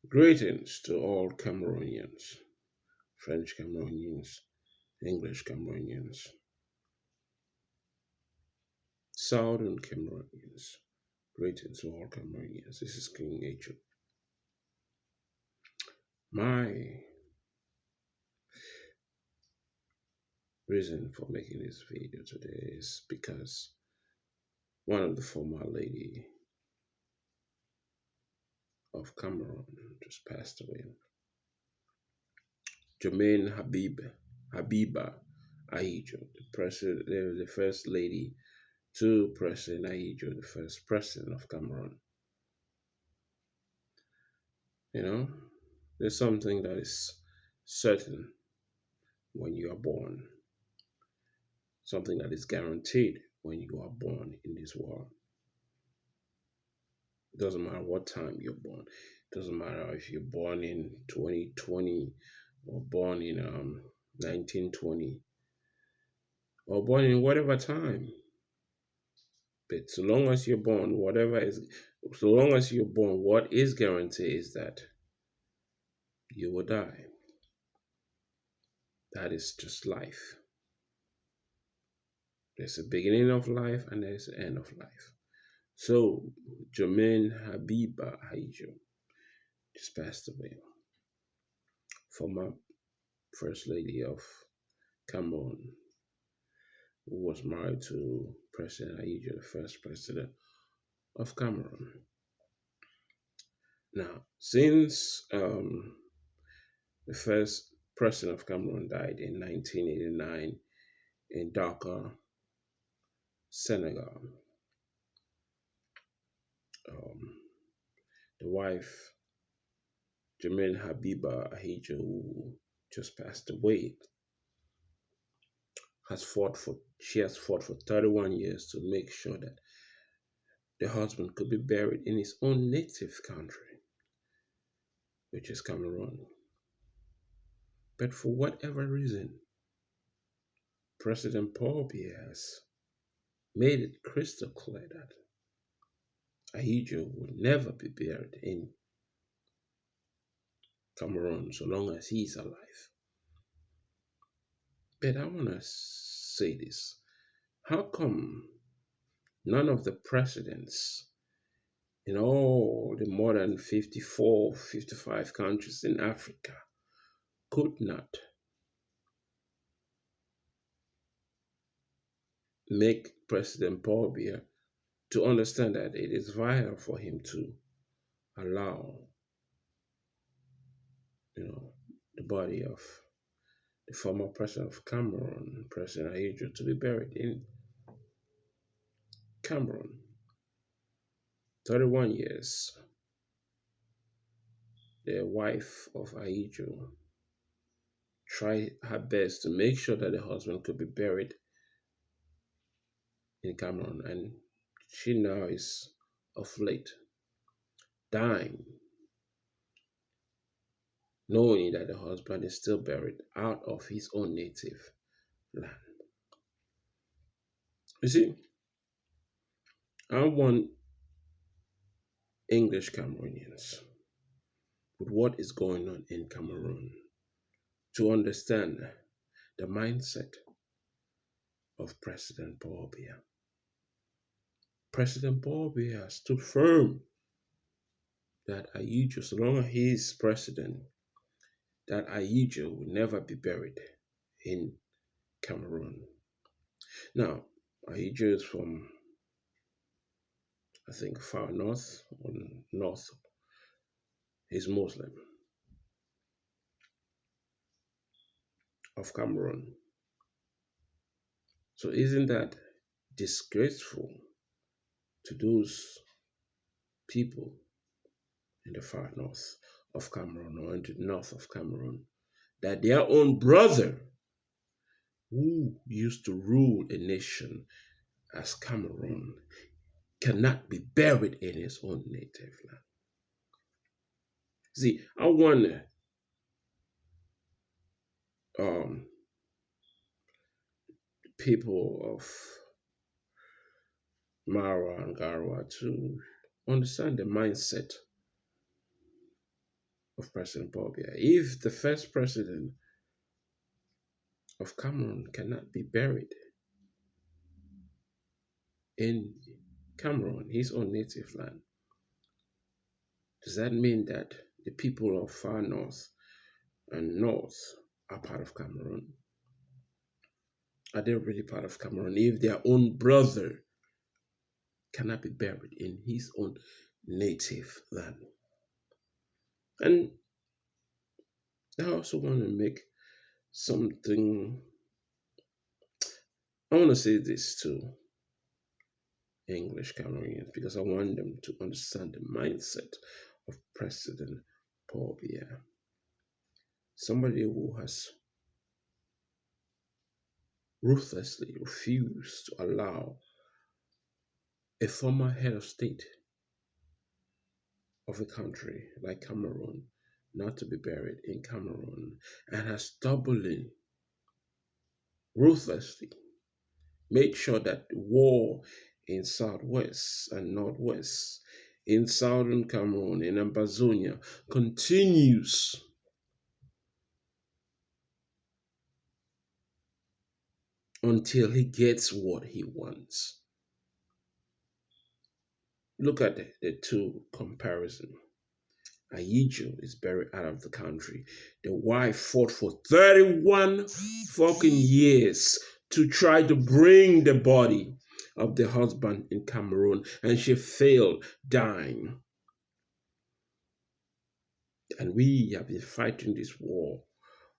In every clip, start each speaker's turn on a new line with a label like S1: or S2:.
S1: Greetings to all Cameroonians, French Cameroonians, English Cameroonians, Southern Cameroonians. Greetings to all Cameroonians. This is King Ahidjo. My reason for making this video today is because one of the former lady of Cameroon just passed away. Jermaine Habiba Ahidjo, the first lady to President Ahidjo, the first president of Cameroon. You know, there's something that is certain when you are born, something that is guaranteed when you are born in this world. It doesn't matter what time you're born. It doesn't matter if you're born in 2020 or born in 1920 or born in whatever time. But so long as you're born, so long as you're born, what is guaranteed is that you will die. That is just life. There's a beginning of life and there's an end of life. So, Jermaine Habiba Ahidjo just passed away, former First Lady of Cameroon, who was married to President Ahidjo, the first president of Cameroon. Now, since the first president of Cameroon died in 1989 in Dakar, Senegal, um, the wife, Jermaine Habiba Ahidjo, who just passed away, she has fought for 31 years to make sure that the husband could be buried in his own native country, which is Cameroon. But for whatever reason, President Paul Biya has made it crystal clear that Ahidjo will never be buried in Cameroon so long as he's alive. But I want to say this. How come none of the presidents in all the more than 54, 55 countries in Africa could not make President Paul Biya to understand that it is vital for him to allow, the body of the former president of Cameroon, President Ahidjo, to be buried in Cameroon. 31 years, the wife of Ahidjo tried her best to make sure that the husband could be buried in Cameroon, and she now is of late dying, knowing that the husband is still buried out of his own native land. You see, I want English Cameroonians, with what is going on in Cameroon, to understand the mindset of President Paul Biya. President Paul Biya stood firm that Ahidjo, so long as he is president, that Ahidjo will never be buried in Cameroon. Now, Ahidjo is from, I think, far north or north. He's Muslim of Cameroon. So isn't that disgraceful to those people in the far north of Cameroon or in the north of Cameroon, that their own brother who used to rule a nation as Cameroon cannot be buried in his own native land? See, I want um, people of Mara and Garwa to understand the mindset of President Paul Biya. If the first president of Cameroon cannot be buried in Cameroon, his own native land, does that mean that the people of far north and north are part of Cameroon? Are they really part of Cameroon if their own brother cannot be buried in his own native land? And I also want to make something, I want to say this to English Cameroonians because I want them to understand the mindset of President Paul Biya. Somebody who has ruthlessly refused to allow a former head of state of a country like Cameroon not to be buried in Cameroon and has stubbornly, ruthlessly made sure that the war in southwest and northwest, in southern Cameroon, in Ambazonia, continues until he gets what he wants. Look at the two comparison. Ahidjo is buried out of the country. The wife fought for 31 fucking years to try to bring the body of the husband in Cameroon, and she failed, dying. And we have been fighting this war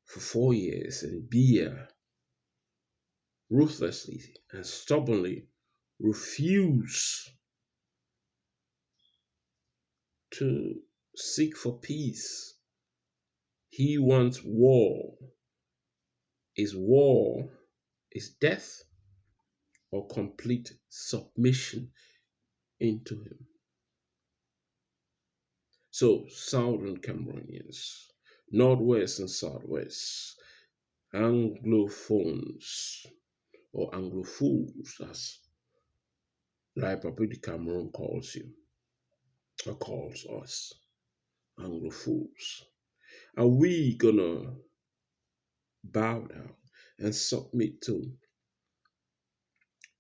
S1: for 4 years, and Biya ruthlessly and stubbornly refused to seek for peace. He wants war. Is war is death or complete submission into him. So southern Cameroonians, northwest and southwest, Anglophones or Anglophiles, as Republic Cameroon calls you or calls us, Anglophiles. Are we gonna bow down and submit to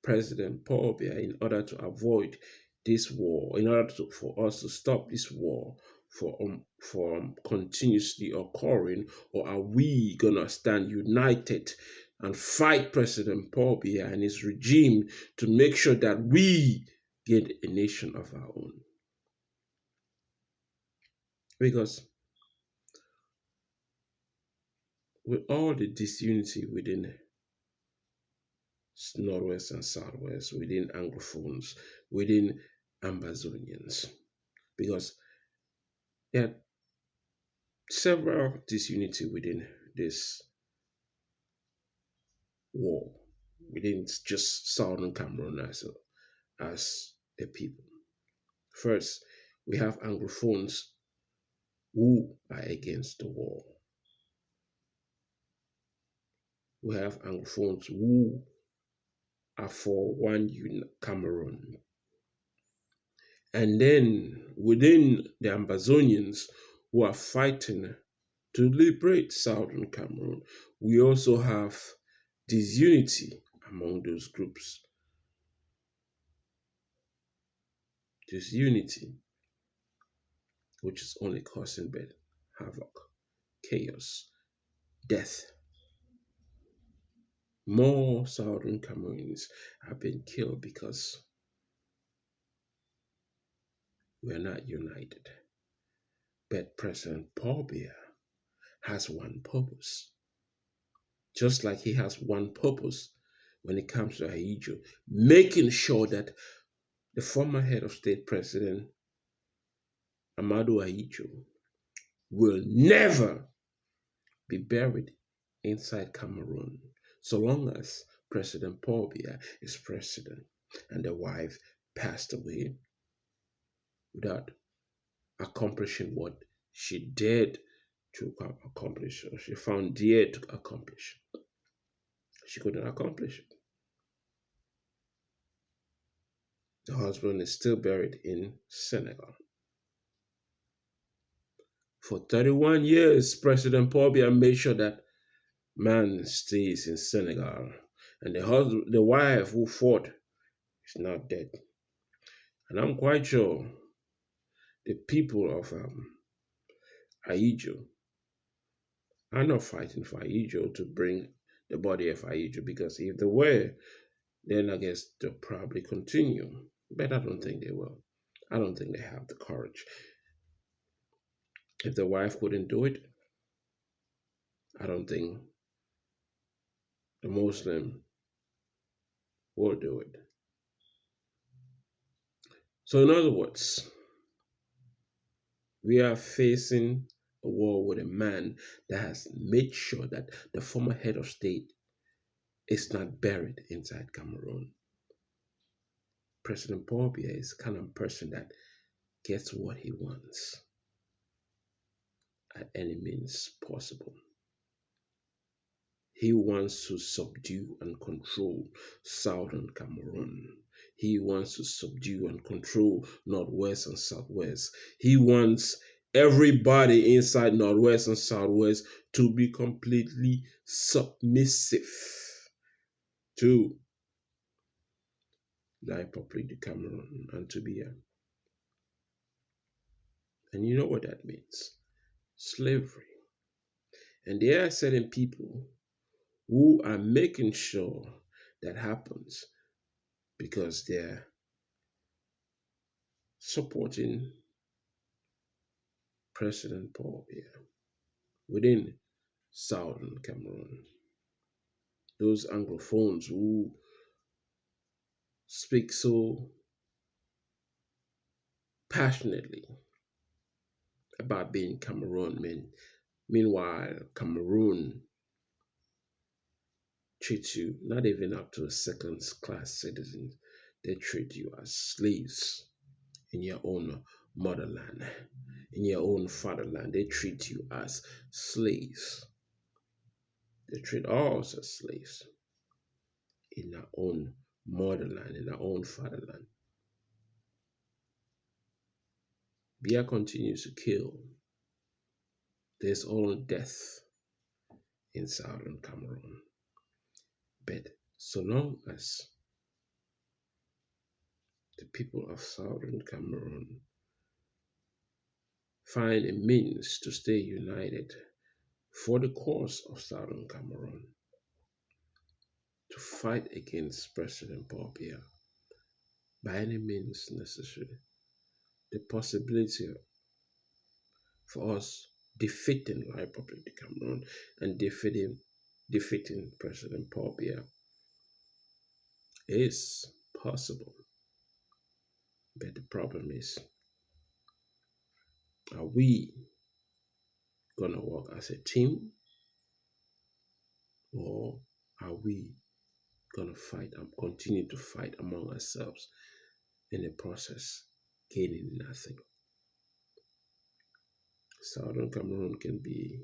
S1: President Paul Biya in order to avoid this war, in order for us to stop this war from continuously occurring, or are we gonna stand united and fight President Paul Biya and his regime to make sure that we get a nation of our own? Because with all the disunity within Northwest and Southwest, within Anglophones, within Ambazonians, because there are several disunity within this war, within just Southern Cameroon as a people. First, we have Anglophones who are against the war. We have Anglophones who are for one Cameroon. And then within the Ambazonians who are fighting to liberate Southern Cameroon, we also have disunity among those groups. Disunity, which is only causing bad havoc, chaos, death. More Southern Cameroonians have been killed because we are not united. But President Paul Biya has one purpose. Just like he has one purpose when it comes to Ahidjo, making sure that the former head of state, President Amadou Ahidjo, will never be buried inside Cameroon so long as President Paul Biya is president and the wife passed away without accomplishing what she dared to accomplish, or she found dear to accomplish. She couldn't accomplish it. The husband is still buried in Senegal. For 31 years, President Paul Biya made sure that man stays in Senegal. And the wife who fought is not dead. And I'm quite sure the people of Ahidjo are not fighting for Ahidjo to bring the body of Ahidjo, because if they were, then I guess they'll probably continue. But I don't think they will. I don't think they have the courage. If the wife couldn't do it, I don't think the Muslim will do it. So, in other words, we are facing a war with a man that has made sure that the former head of state is not buried inside Cameroon. President Paul Biya is the kind of person that gets what he wants at any means possible. He wants to subdue and control southern Cameroon. He wants to subdue and control northwest and southwest. He wants everybody inside northwest and southwest to be completely submissive to the Republic of Cameroon and to Biya. And you know what that means? Slavery. And there are certain people who are making sure that happens because they're supporting President Paul Biya within southern Cameroon. Those Anglophones who speak so passionately about being Cameroon, meanwhile, Cameroon treats you not even up to a second class citizen. They treat you as slaves in your own motherland, in your own fatherland. They treat you as slaves. They treat us as slaves in our own motherland, in our own fatherland. Biya continues to kill. There's only death in southern Cameroon. But so long as the people of southern Cameroon find a means to stay united for the cause of southern Cameroon, to fight against President Paul Biya by any means necessary, the possibility for us defeating the Republic of Cameroon and defeating President Paul Biya is possible. But the problem is, are we gonna work as a team, or are we gonna fight and continue to fight among ourselves in the process, gaining nothing? Southern Cameroon can be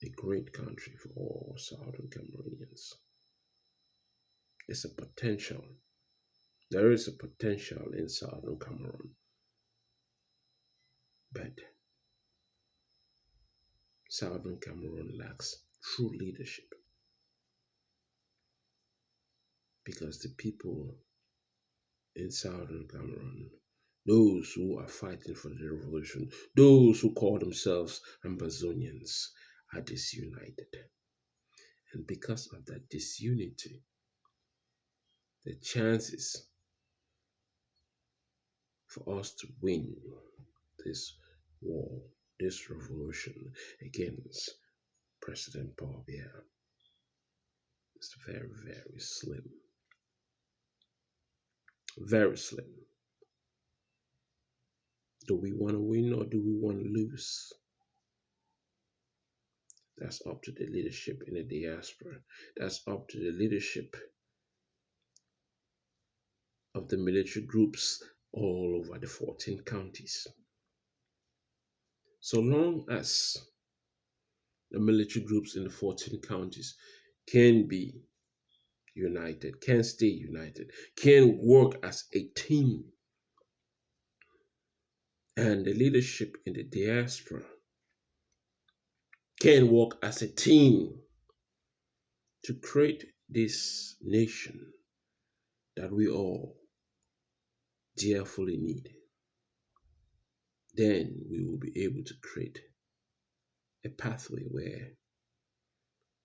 S1: a great country for all Southern Cameroonians. It's a potential. There is a potential in Southern Cameroon, but Southern Cameroon lacks true leadership because the people in Southern Cameroon, those who are fighting for the revolution, those who call themselves Amazonians, are disunited. And because of that disunity, the chances for us to win this war, this revolution against President Paul Biya is very, very slim. Very slim. Do we want to win or do we want to lose? That's up to the leadership in the diaspora. That's up to the leadership of the military groups all over the 14 counties. So long as the military groups in the 14 counties can be united, can stay united, can work as a team, and the leadership in the diaspora can work as a team to create this nation that we all dearly need, then we will be able to create a pathway where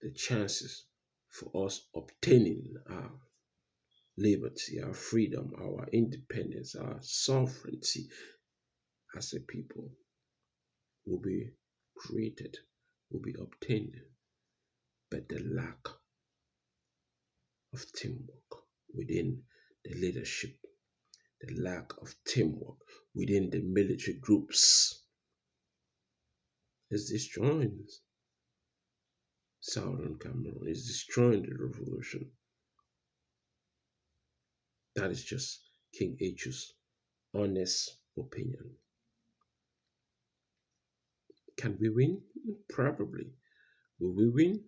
S1: the chances for us obtaining our liberty, our freedom, our independence, our sovereignty as a people will be created, will be obtained. But the lack of teamwork within the leadership, the lack of teamwork within the military groups is destroying Southern Cameroon, is destroying the revolution. That is just King Ahidjo's honest opinion. Can we win? Probably. Will we win?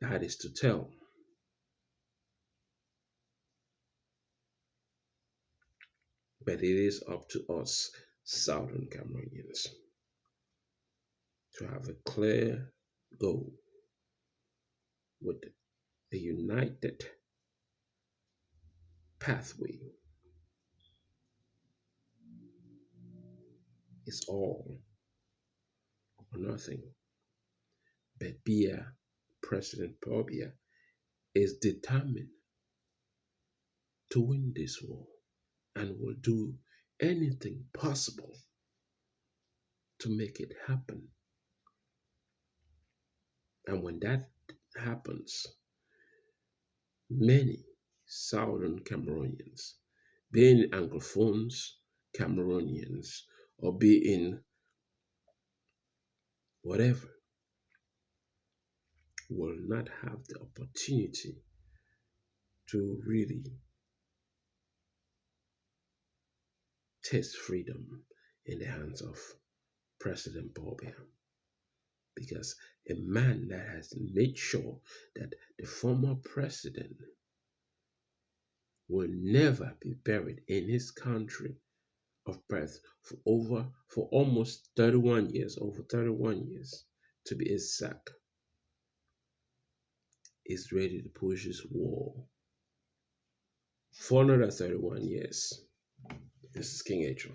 S1: That is to tell. But it is up to us, Southern Cameroonians, to have a clear goal with a united pathway. It's all or nothing. But Biya, President Paul Biya, is determined to win this war and will do anything possible to make it happen. And when that happens, many Southern Cameroonians, being Anglophones, Cameroonians, or being whatever, will not have the opportunity to really taste freedom in the hands of President Bobia. Because a man that has made sure that the former president will never be buried in his country of birth for almost 31 years, over 31 years to be exact, is ready to push his war for another 31 years. This is King Ahidjo.